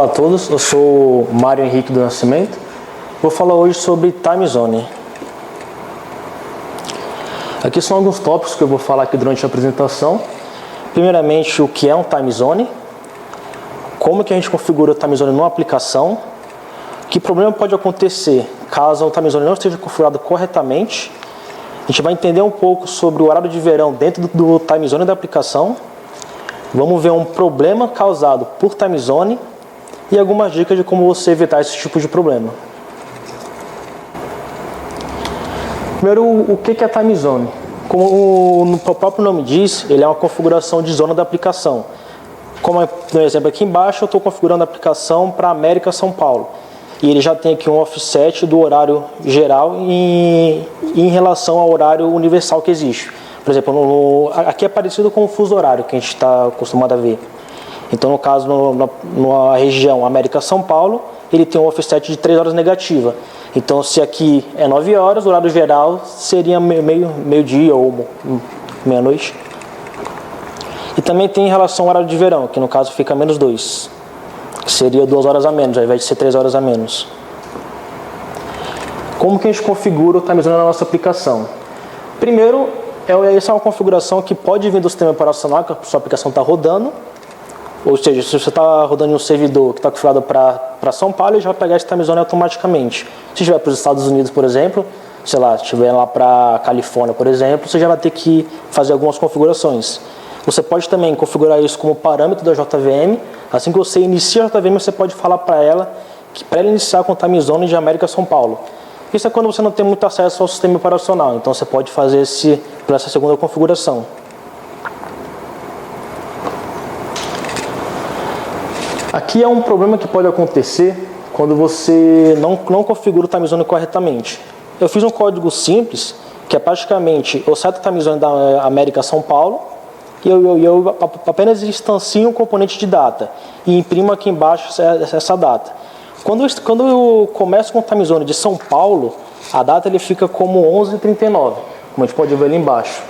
Olá a todos, eu sou Mário Henrique do Nascimento. Vou falar hoje sobre time zone. Aqui são alguns tópicos que eu vou falar aqui durante a apresentação. Primeiramente, o que é um time zone, como que a gente configura o time zone numa aplicação, que problema pode acontecer caso o time zone não esteja configurado corretamente. A gente vai entender um pouco sobre o horário de verão dentro do time zone da aplicação. Vamos ver um problema causado por time zone e algumas dicas de como você evitar esse tipo de problema. Primeiro, o que é time zone? Como o próprio nome diz, ele é uma configuração de zona da aplicação. Como no exemplo aqui embaixo, eu estou configurando a aplicação para América São Paulo. E ele já tem aqui um offset do horário geral em relação ao horário universal que existe. Por exemplo, aqui é parecido com o fuso horário que a gente está acostumado a ver. Então, no caso, na região América-São Paulo, ele tem um offset de 3 horas negativa. Então, se aqui é 9 horas, o horário geral seria meio-dia ou meia-noite. E também tem em relação ao horário de verão, que no caso fica -2. Que seria 2 horas a menos, ao invés de ser 3 horas a menos. Como que a gente configura o time zone na nossa aplicação? Primeiro, essa é uma configuração que pode vir do sistema operacional que a sua aplicação está rodando. Ou seja, se você está rodando em um servidor que está configurado para São Paulo, ele já vai pegar esse time zone automaticamente. Se estiver para os Estados Unidos, por exemplo, sei lá, se estiver lá para Califórnia, por exemplo, você já vai ter que fazer algumas configurações. Você pode também configurar isso como parâmetro da JVM. Assim que você inicia a JVM, você pode falar para ela que para ela iniciar com o time zone de América São Paulo. Isso é quando você não tem muito acesso ao sistema operacional. Então você pode fazer essa segunda configuração. Aqui é um problema que pode acontecer quando você não configura o time zone corretamente. Eu fiz um código simples, que é praticamente, eu seto o time zone da América São Paulo, e eu apenas instancio um componente de data, e imprimo aqui embaixo essa data. Quando eu começo com o time zone de São Paulo, a data ele fica como 11h39, como a gente pode ver ali embaixo.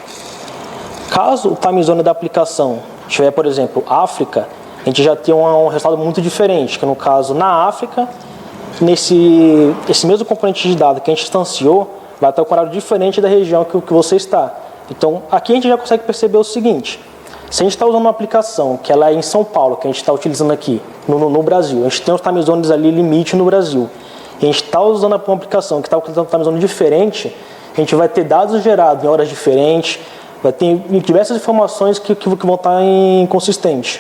Caso o time zone da aplicação tiver, por exemplo, África, a gente já tem um resultado muito diferente, que no caso, na África, esse mesmo componente de dado que a gente instanciou, vai estar com um horário diferente da região que você está. Então, aqui a gente já consegue perceber o seguinte: se a gente está usando uma aplicação que ela é em São Paulo, que a gente está utilizando aqui no Brasil, a gente tem os time zones ali limite no Brasil, e a gente está usando uma aplicação que está utilizando um time zone diferente, a gente vai ter dados gerados em horas diferentes, vai ter diversas informações que vão estar inconsistentes.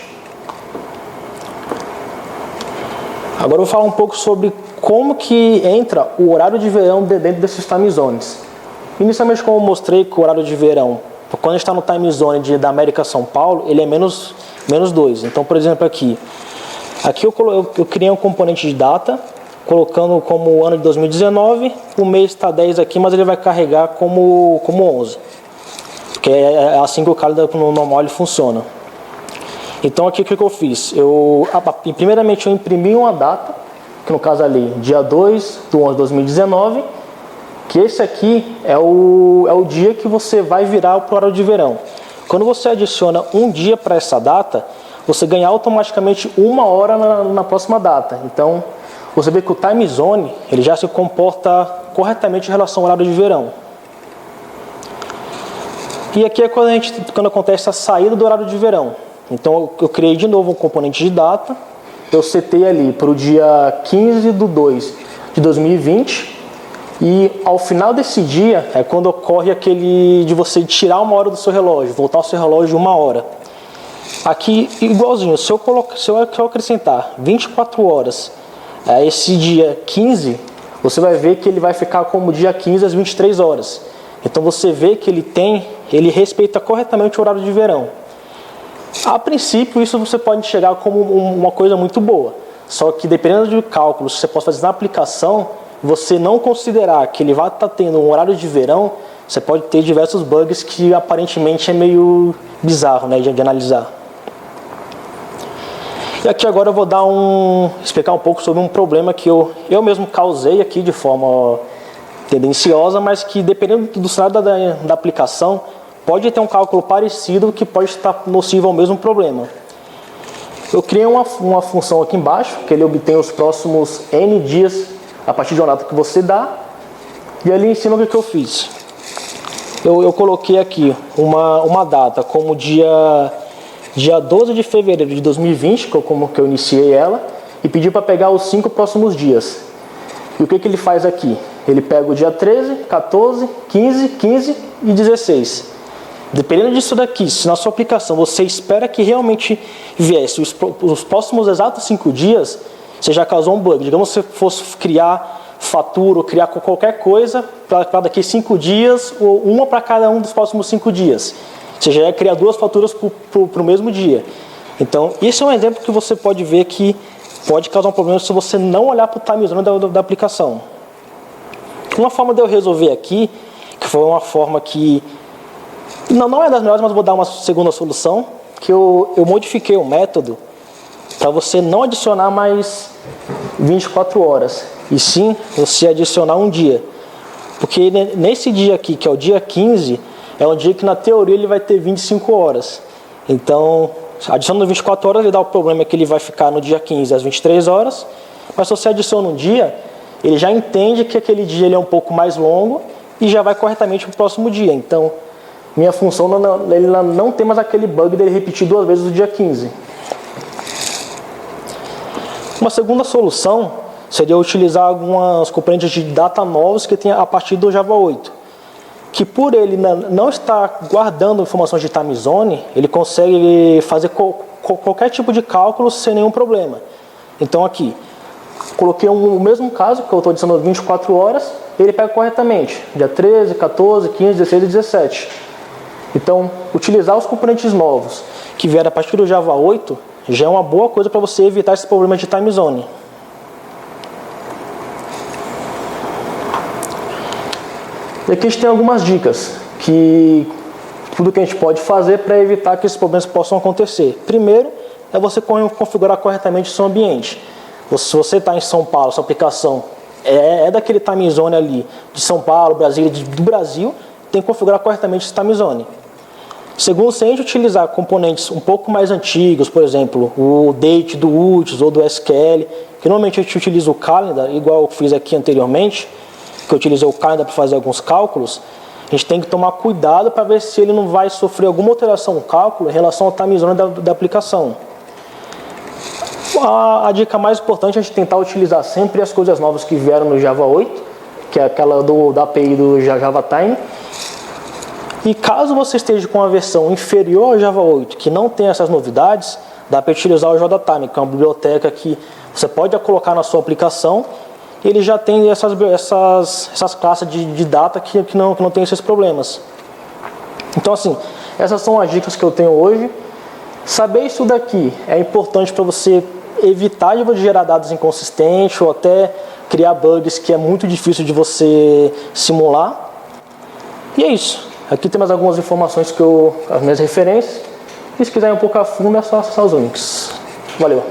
Agora eu vou falar um pouco sobre como que entra o horário de verão dentro desses time zones. Inicialmente, como eu mostrei que o horário de verão, quando a gente está no time zone da América São Paulo, ele é -2. Então, por exemplo, aqui eu criei um componente de data, colocando como o ano de 2019, o mês está 10 aqui, mas ele vai carregar como 11. Porque é assim que o calendário no normal ele funciona. Então aqui o que eu fiz? Primeiramente eu imprimi uma data, que no caso ali, dia 2/11/2019, que esse aqui é o dia que você vai virar para o horário de verão. Quando você adiciona um dia para essa data, você ganha automaticamente 1 hora na próxima data. Então você vê que o time zone ele já se comporta corretamente em relação ao horário de verão. E aqui é quando acontece a saída do horário de verão. Então eu criei de novo um componente de data, eu setei ali para o dia 15/2/2020, e ao final desse dia é quando ocorre aquele de você tirar 1 hora do seu relógio, voltar o seu relógio 1 hora. Aqui igualzinho, se eu acrescentar 24 horas a esse dia 15, você vai ver que ele vai ficar como dia 15 às 23 horas. Então você vê que ele respeita corretamente o horário de verão. A princípio, isso você pode chegar como uma coisa muito boa. Só que dependendo do cálculo que você pode fazer na aplicação, você não considerar que ele vai estar tendo um horário de verão, você pode ter diversos bugs que aparentemente é meio bizarro, né, de analisar. E aqui agora eu vou explicar um pouco sobre um problema que eu mesmo causei aqui de forma tendenciosa, mas que dependendo do cenário da aplicação, pode ter um cálculo parecido que pode estar nocivo ao mesmo problema. Eu criei uma função aqui embaixo, que ele obtém os próximos N dias a partir de uma data que você dá. E ali ensina o que eu fiz. Eu coloquei aqui uma data como dia 12 de fevereiro de 2020, como que eu iniciei ela, e pedi para pegar os 5 próximos dias. E o que ele faz aqui? Ele pega o dia 13, 14, 15 e 16. Dependendo disso daqui, se na sua aplicação você espera que realmente viesse os próximos exatos 5 dias, você já causou um bug. Digamos que você fosse criar fatura ou criar qualquer coisa para daqui 5 dias, ou uma para cada um dos próximos 5 dias. Você já ia criar 2 faturas para o mesmo dia. Então, esse é um exemplo que você pode ver que pode causar um problema se você não olhar para o time zone da aplicação. Uma forma de eu resolver aqui, que foi uma forma que não é das melhores, mas vou dar uma segunda solução, que eu modifiquei o método para você não adicionar mais 24 horas, e sim você adicionar um dia. Porque nesse dia aqui, que é o dia 15, é um dia que na teoria ele vai ter 25 horas. Então, adicionando 24 horas, ele dá o problema que ele vai ficar no dia 15 às 23 horas, mas se você adiciona um dia, ele já entende que aquele dia ele é um pouco mais longo e já vai corretamente para o próximo dia. Então, minha função ele não tem mais aquele bug dele repetir 2 vezes o dia 15. Uma segunda solução seria utilizar algumas componentes de data novos que tem a partir do Java 8. Que por ele não estar guardando informações de time zone, ele consegue fazer qualquer tipo de cálculo sem nenhum problema. Então aqui, coloquei o mesmo caso, que eu estou adicionando 24 horas, ele pega corretamente, dia 13, 14, 15, 16 e 17. Então, utilizar os componentes novos que vieram a partir do Java 8 já é uma boa coisa para você evitar esse problema de time zone. E aqui a gente tem algumas dicas, que tudo que a gente pode fazer para evitar que esses problemas possam acontecer. Primeiro, é você configurar corretamente o seu ambiente. Se você está em São Paulo, sua aplicação é daquele time zone ali, de São Paulo, Brasília, do Brasil, tem que configurar corretamente esse time zone. Segundo, se a gente utilizar componentes um pouco mais antigos, por exemplo, o date do UTIS ou do SQL, que normalmente a gente utiliza o calendar, igual eu fiz aqui anteriormente, que eu utilizei o calendar para fazer alguns cálculos, a gente tem que tomar cuidado para ver se ele não vai sofrer alguma alteração no cálculo em relação ao time zone da aplicação. A dica mais importante é a gente tentar utilizar sempre as coisas novas que vieram no Java 8, que é aquela da API do Java Time. E caso você esteja com uma versão inferior ao Java 8, que não tem essas novidades, dá para utilizar o JTime, que é uma biblioteca que você pode colocar na sua aplicação, e ele já tem essas classes de data que não tem esses problemas. Então, assim, essas são as dicas que eu tenho hoje. Saber isso daqui é importante para você evitar de gerar dados inconsistentes ou até criar bugs que é muito difícil de você simular. E é isso. Aqui tem mais algumas informações as minhas referências. E se quiser ir um pouco a fundo é só acessar os links. Valeu!